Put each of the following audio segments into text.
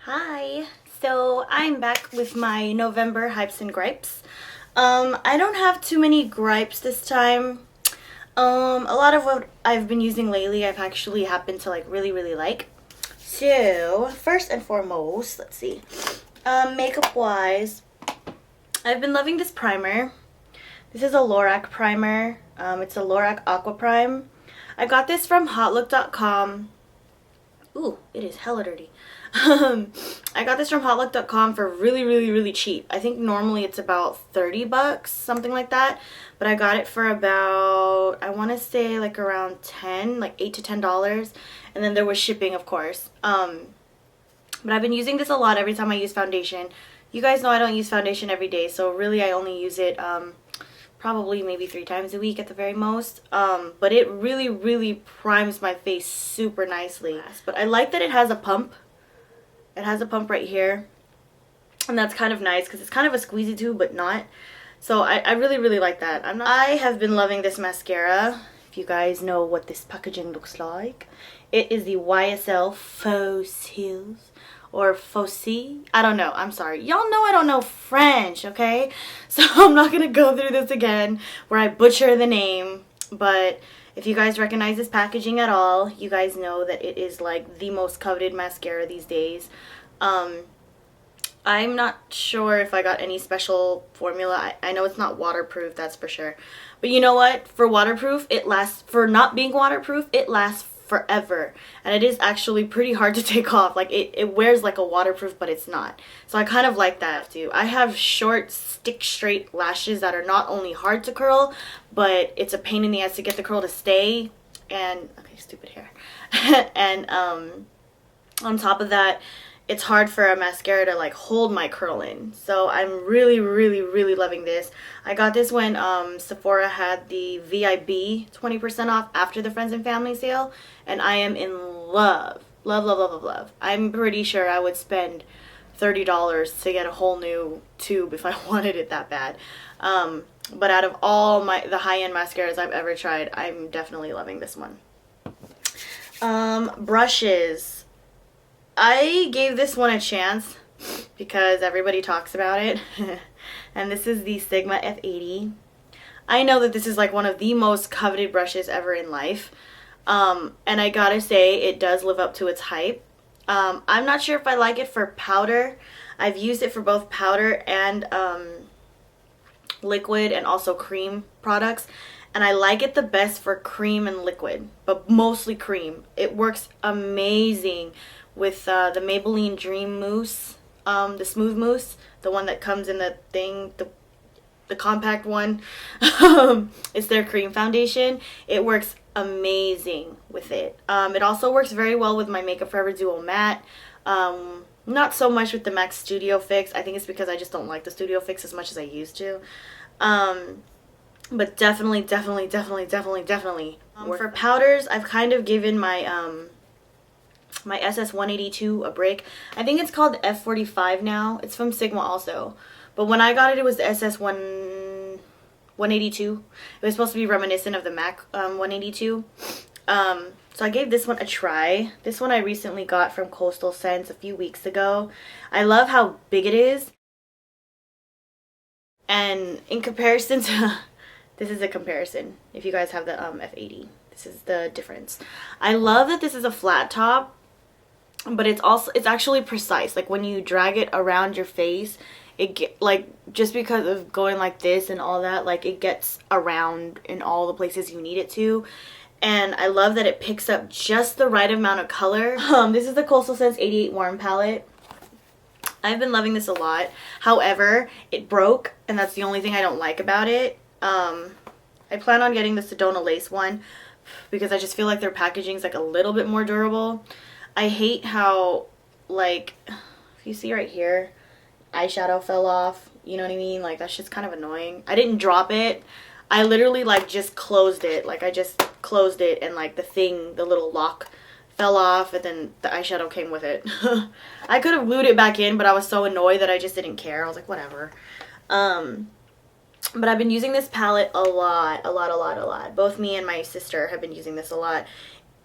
Hi, so I'm back with my November hypes and gripes. I don't have too many gripes this time. A lot of what I've been using lately I've actually happened to really like. So, first and foremost, let's see. Makeup wise, I've been loving this primer. This is a Lorac primer. It's a Lorac Aqua Prime. I got this from hotlook.com. Ooh, it is hella dirty. I got this from hotlook.com for really cheap. I think normally it's about 30 bucks, something like that. But I got it for about, I want to say like around 10, like $8 to $10. And then there was shipping, of course. But I've been using this a lot every time I use foundation. You guys know I don't use foundation every day, so really I only use it probably maybe 3 times a week at the very most. But it really primes my face super nicely. But I like that it has a pump. It has a pump right here, and that's kind of nice because it's kind of a squeezy tube but not. So I really like that. I have been loving this mascara. If you guys know what this packaging looks like, it is the YSL Fossils or Fossi. I don't know. I'm sorry. Y'all know I don't know French, okay? So I'm not gonna go through this again where I butcher the name. But if you guys recognize this packaging at all, you guys know that it is like the most coveted mascara these days. I'm not sure if I got any special formula. I know it's not waterproof, that's for sure. But you know what? For waterproof, it lasts. For not being waterproof, it lasts forever. And it is actually pretty hard to take off. Like it wears like a waterproof, but it's not. So I kind of like that too. I have short, stick straight lashes that are not only hard to curl, but it's a pain in the ass to get the curl to stay. And okay, stupid hair. And on top of that, it's hard for a mascara to like hold my curl in. So I'm really loving this. I got this when Sephora had the VIB 20% off after the Friends and Family sale, and I am in love. Love. I'm pretty sure I would spend $30 to get a whole new tube if I wanted it that bad. But out of all the high-end mascaras I've ever tried, I'm definitely loving this one. Brushes. I gave this one a chance because everybody talks about it. And this is the Sigma F80. I know that this is like one of the most coveted brushes ever in life. And I gotta say, it does live up to its hype. I'm not sure if I like it for powder. I've used it for both powder and liquid and also cream products. And I like it the best for cream and liquid, but mostly cream. It works amazing with the Maybelline Dream Mousse, the Smooth Mousse, the one that comes in the thing, the compact one. It's their cream foundation. It works amazing with it. It also works very well with my Makeup Forever Duo Matte. Not so much with the MAC Studio Fix. I think it's because I just don't like the Studio Fix as much as I used to. But definitely. For powders, I've kind of given my my SS182 a break. I think it's called F45 now. It's from Sigma also. But when I got it, it was the SS182. It was supposed to be reminiscent of the MAC 182. So I gave this one a try. This one I recently got from Coastal Scents a few weeks ago. I love how big it is. And in comparison to... This is a comparison. If you guys have the F80. This is the difference. I love that this is a flat top. But it's actually precise. Like when you drag it around your face, like just because of going like this and all that, like it gets around in all the places you need it to. And I love that it picks up just the right amount of color. This is the Coastal Scents 88 Warm palette. I've been loving this a lot. However, it broke, and that's the only thing I don't like about it. I plan on getting the Sedona Lace one because I just feel like their packaging is like a little bit more durable. I hate how, like, if you see right here, eyeshadow fell off. You know what I mean? Like, that's just kind of annoying. I didn't drop it. I literally, like, just closed it. Like, I just closed it and, like, the little lock fell off, and then the eyeshadow came with it. I could have glued it back in, but I was so annoyed that I just didn't care. I was like, whatever. But I've been using this palette a lot. Both me and my sister have been using this a lot.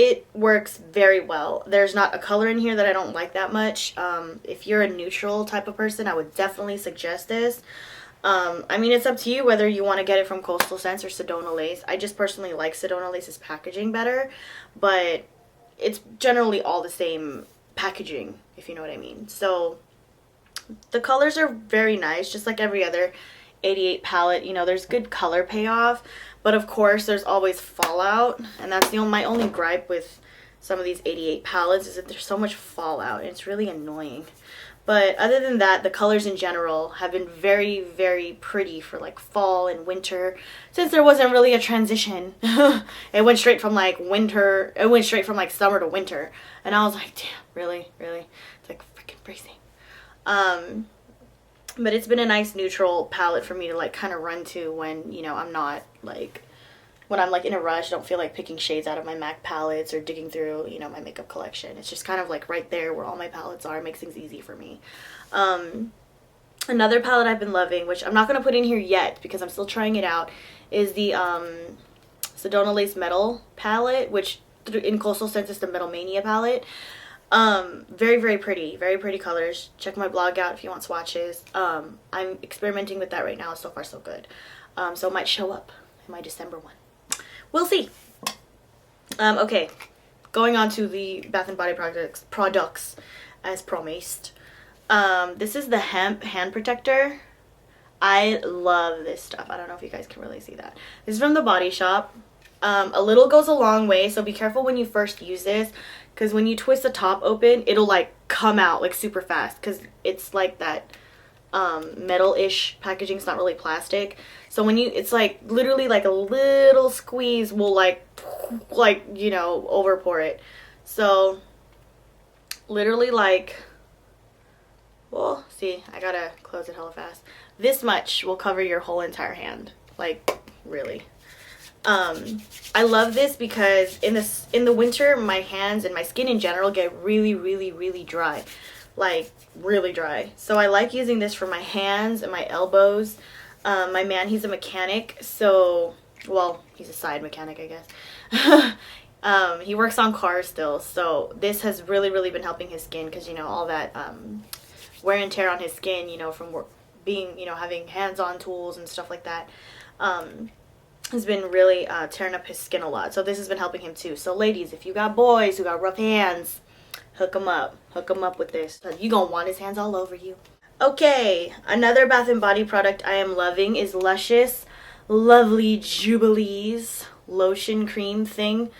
it works very well. There's not a color in here that I don't like that much. If you're a neutral type of person, I would definitely suggest this. I mean, it's up to you whether you want to get it from Coastal Scents or Sedona Lace. I just personally like Sedona Lace's packaging better, but it's generally all the same packaging, if you know what I mean. So the colors are very nice, just like every other 88 palette. You know, there's good color payoff, but of course there's always fallout, and that's my only gripe with some of these 88 palettes is that there's so much fallout, and it's really annoying. But other than that, the colors in general have been very, very pretty for like fall and winter, since there wasn't really a transition. It went straight from like summer to winter, and I was like, damn, really? It's like freaking freezing. But it's been a nice neutral palette for me to like kind of run to when, you know, I'm not like, when I'm like in a rush, I don't feel like picking shades out of my MAC palettes or digging through, you know, my makeup collection. It's just kind of like right there where all my palettes are. It makes things easy for me. Another palette I've been loving, which I'm not going to put in here yet because I'm still trying it out, is the Sedona Lace Metal palette, which in Coastal Scents is the Metal Mania palette. Very, very pretty colors. Check my blog out if you want swatches. I'm experimenting with that right now. So far so good. So it might show up in my December one. We'll see. Okay, going on to the Bath & Body products as promised. This is the hemp hand protector. I love this stuff. I don't know if you guys can really see that. This is from the Body Shop. A little goes a long way, so be careful when you first use this, because when you twist the top open, it'll like come out like super fast, because it's like that metal-ish packaging. It's not really plastic. So when it's like literally like a little squeeze will like you know, overpour it. So literally like, well, see, I gotta close it hella fast. This much will cover your whole entire hand, like really. I love this because in the winter, my hands and my skin in general get really dry, like really dry. So I like using this for my hands and my elbows. My man, he's a mechanic, so, well, he's a side mechanic, I guess. He works on cars still, so this has really been helping his skin, because, you know, all that wear and tear on his skin, you know, from being, you know, having hands-on tools and stuff like that, has been really tearing up his skin a lot. So this has been helping him too. So ladies, if you got boys who got rough hands, hook them up with this. You gonna want his hands all over you. Okay, another Bath & Body product I am loving is Luscious Lovely Jubilees lotion cream thing.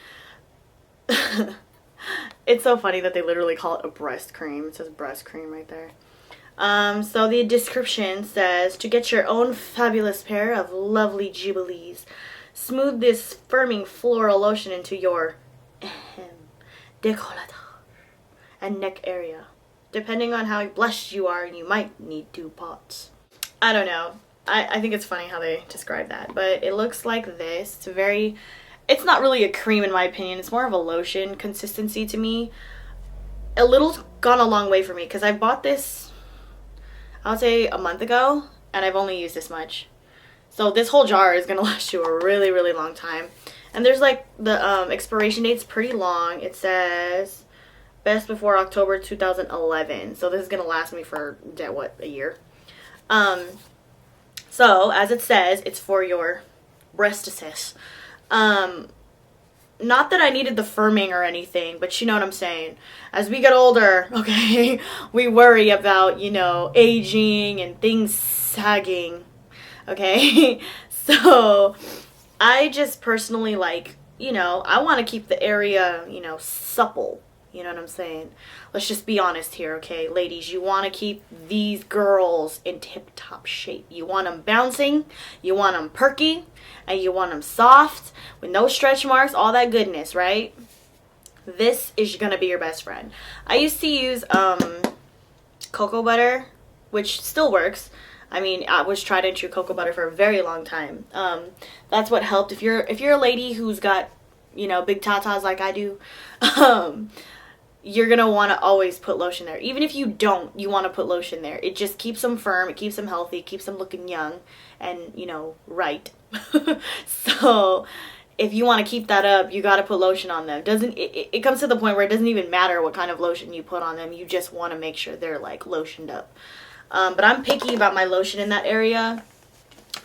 It's so funny that they literally call it a breast cream. It says breast cream right there. So the description says, to get your own fabulous pair of lovely Jubilees, smooth this firming floral lotion into your décolletage and neck area. Depending on how blushed you are, you might need 2 pots. I don't know. I think it's funny how they describe that, but it looks like this. It's not really a cream in my opinion. It's more of a lotion consistency to me. A little's gone a long way for me, because I bought this, I would say a month ago, and I've only used this much. So this whole jar is gonna last you a really long time. And there's like the expiration date's pretty long. It says best before October 2011. So this is gonna last me for what, a year. So as it says, it's for your breastises. Not that I needed the firming or anything, but you know what I'm saying. As we get older, okay, we worry about, you know, aging and things sagging, okay? So I just personally like, you know, I want to keep the area, you know, supple. You know what I'm saying? Let's just be honest here, okay? Ladies, you want to keep these girls in tip-top shape. You want them bouncing, you want them perky, and you want them soft, with no stretch marks, all that goodness, right? This is going to be your best friend. I used to use cocoa butter, which still works. I mean, I was tried and true cocoa butter for a very long time. That's what helped. If you're a lady who's got, you know, big tatas like I do, you're going to want to always put lotion there. Even if you don't, you want to put lotion there. It just keeps them firm. It keeps them healthy. It keeps them looking young and, you know, right. So if you want to keep that up, you got to put lotion on them. It comes to the point where it doesn't even matter what kind of lotion you put on them. You just want to make sure they're like lotioned up. But I'm picky about my lotion in that area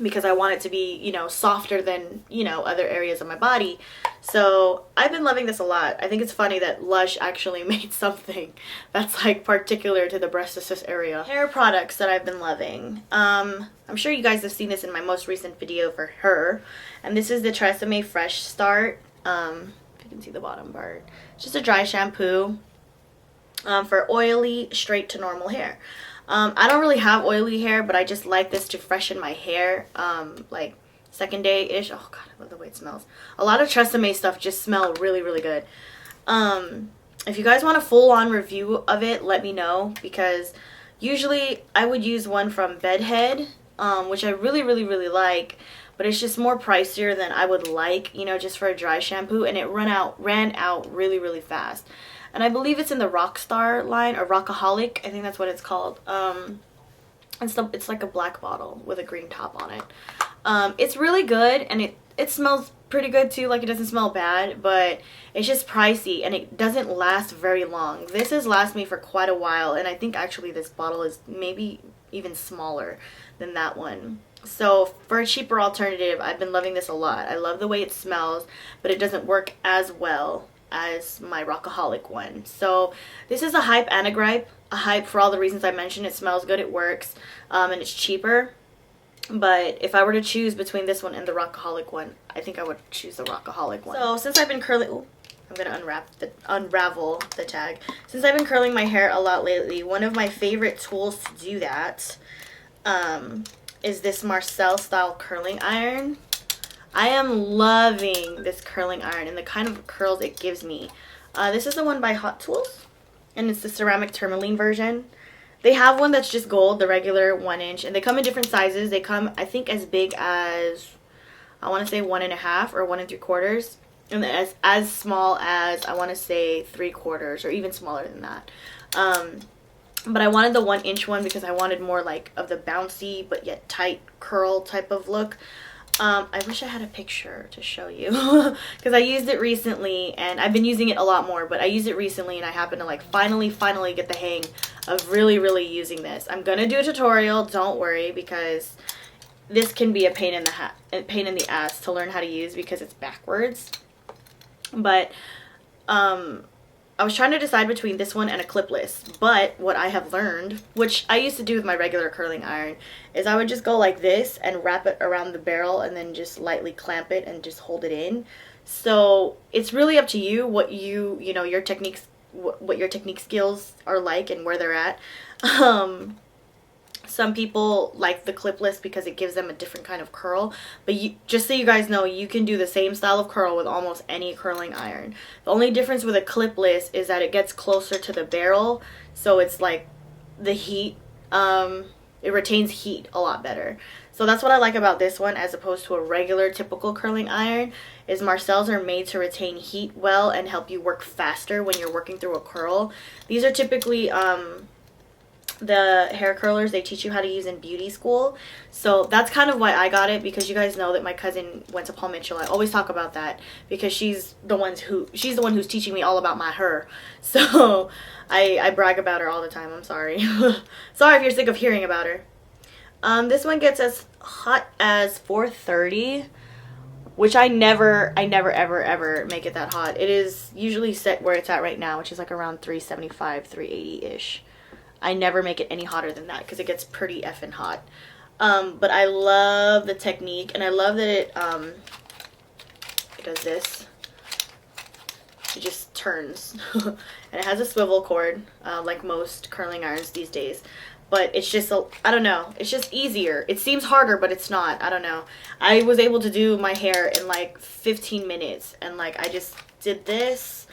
because I want it to be, you know, softer than, you know, other areas of my body. So I've been loving this a lot. I think it's funny that Lush actually made something that's like particular to the breast assist area. Hair products that I've been loving. I'm sure you guys have seen this in my most recent video for her. And this is the Tresemme Fresh Start. If you can see the bottom part. It's just a dry shampoo for oily, straight to normal hair. I don't really have oily hair, but I just like this to freshen my hair, like second day-ish. Oh god, I love the way it smells. A lot of Tresemme stuff just smell really, really good. If you guys want a full-on review of it, let me know, because usually I would use one from Bedhead, which I really, really, really like, but it's just more pricier than I would like, you know, just for a dry shampoo, and it ran out really, really fast. And I believe it's in the Rockstar line, or Rockaholic, I think that's what it's called. It's like a black bottle with a green top on it. It's really good, and it smells pretty good too. Like, it doesn't smell bad, but it's just pricey, and it doesn't last very long. This has lasted me for quite a while, and I think actually this bottle is maybe even smaller than that one. So for a cheaper alternative, I've been loving this a lot. I love the way it smells, but it doesn't work as well as my Rockaholic one. So this is a hype and a gripe. A hype for all the reasons I mentioned. It smells good, it works, and it's cheaper. But if I were to choose between this one and the Rockaholic one, I think I would choose the Rockaholic one. So since I've been curling, ooh, I'm gonna unravel the tag. Since I've been curling my hair a lot lately, one of my favorite tools to do that is this Marcel style curling iron. I am loving this curling iron and the kind of curls it gives me. This is the one by Hot Tools, and it's the ceramic tourmaline version. They have one that's just gold, the regular 1-inch, and they come in different sizes. They come, I think, as big as, I want to say 1.5 or 1 3/4, and then as small as, I want to say 3/4, or even smaller than that. But I wanted the 1-inch one because I wanted more like of the bouncy but yet tight curl type of look. I wish I had a picture to show you because I used it recently, and I've been using it a lot more, but I used it recently and I happened to like finally get the hang of really using this. I'm gonna do a tutorial, don't worry, because this can be a pain in the ass to learn how to use because it's backwards. But I was trying to decide between this one and a clipless, but what I have learned, which I used to do with my regular curling iron, is I would just go like this and wrap it around the barrel and then just lightly clamp it and just hold it in. So it's really up to you what you know, your techniques, what your technique skills are like and where they're at. Some people like the clipless because it gives them a different kind of curl, but just so you guys know, you can do the same style of curl with almost any curling iron. The only difference with a clipless is that it gets closer to the barrel, so it's like the heat, it retains heat a lot better. So that's what I like about this one as opposed to a regular typical curling iron, is Marcel's are made to retain heat well and help you work faster when you're working through a curl. These are typically the hair curlers they teach you how to use in beauty school. So that's kind of why I got it, because you guys know that my cousin went to Paul Mitchell. I always talk about that because she's the one who's teaching me all about my hair. So I brag about her all the time. I'm sorry. Sorry if you're sick of hearing about her. This one gets as hot as 430, which I never ever make it that hot. It is usually set where it's at right now, which is like around 375, 380-ish. I never make it any hotter than that because it gets pretty effing hot. But I love the technique, and I love that it does this. It just turns. And it has a swivel cord, like most curling irons these days. But it's just, I don't know, it's just easier. It seems harder, but it's not. I don't know. I was able to do my hair in like 15 minutes. And like, I just did this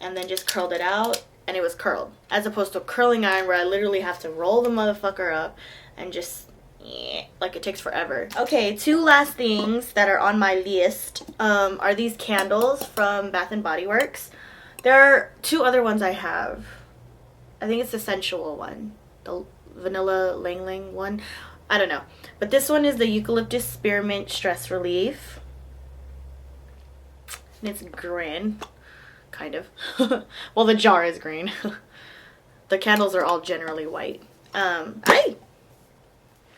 and then just curled it out, and it was curled, as opposed to a curling iron where I literally have to roll the motherfucker up and just, like, it takes forever. Okay, two last things that are on my list are these candles from Bath & Body Works. There are two other ones I have. I think it's the sensual one, the vanilla lang lang one. I don't know. But this one is the eucalyptus spearmint stress relief. and it's green, kind of. Well, the jar is green. The candles are all generally white. Hey!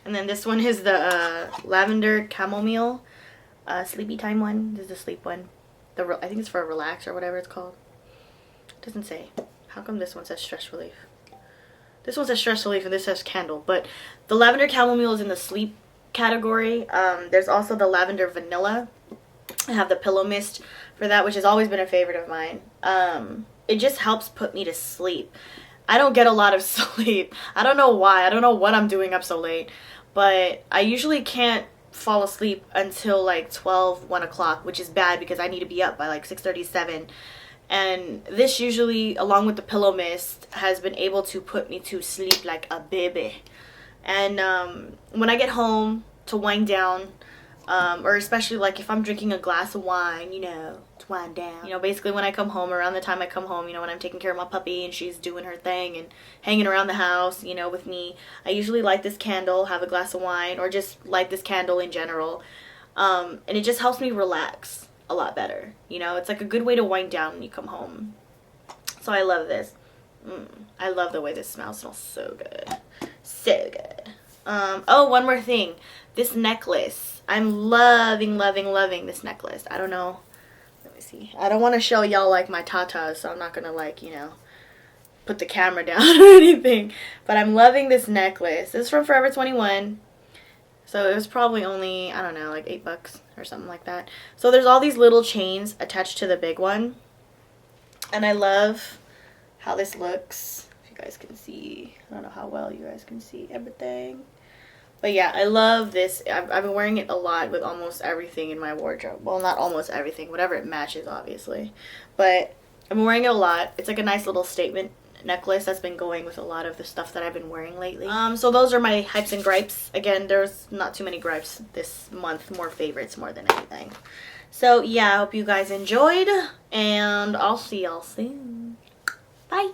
And then this one is the lavender chamomile sleepy time one. This is the sleep one. I think it's for relax or whatever it's called. It doesn't say. How come this one says stress relief? This one says stress relief and this says candle. But the lavender chamomile is in the sleep category. There's also the lavender vanilla. I have the pillow mist for that, which has always been a favorite of mine. It just helps put me to sleep. I don't get a lot of sleep. I don't know why. I don't know what I'm doing up so late. But I usually can't fall asleep until like 12, 1 o'clock, which is bad because I need to be up by like 6:37. And this usually, along with the pillow mist, has been able to put me to sleep like a baby. And when I get home to wind down, or especially like if I'm drinking a glass of wine, you know, to wind down. You know, basically when I come home, around the time I come home, you know, when I'm taking care of my puppy and she's doing her thing and hanging around the house, you know, with me, I usually light this candle, have a glass of wine, or just light this candle in general. And it just helps me relax a lot better. You know, it's like a good way to wind down when you come home. So I love this. I love the way this smells. It smells so good. So good. Oh, one more thing. This necklace. I'm loving, loving, loving this necklace. I don't know. Let me see. I don't want to show y'all like my tatas, so I'm not going to like, you know, put the camera down or anything. But I'm loving this necklace. This is from Forever 21. So it was probably only, I don't know, like $8 or something like that. So there's all these little chains attached to the big one. And I love how this looks. If you guys can see. I don't know how well you guys can see everything. But yeah, I love this. I've been wearing it a lot with almost everything in my wardrobe. Well, not almost everything. Whatever it matches, obviously. But I've been wearing it a lot. It's like a nice little statement necklace that's been going with a lot of the stuff that I've been wearing lately. So those are my hypes and gripes. Again, there's not too many gripes this month. More favorites more than anything. So yeah, I hope you guys enjoyed. And I'll see y'all soon. Bye.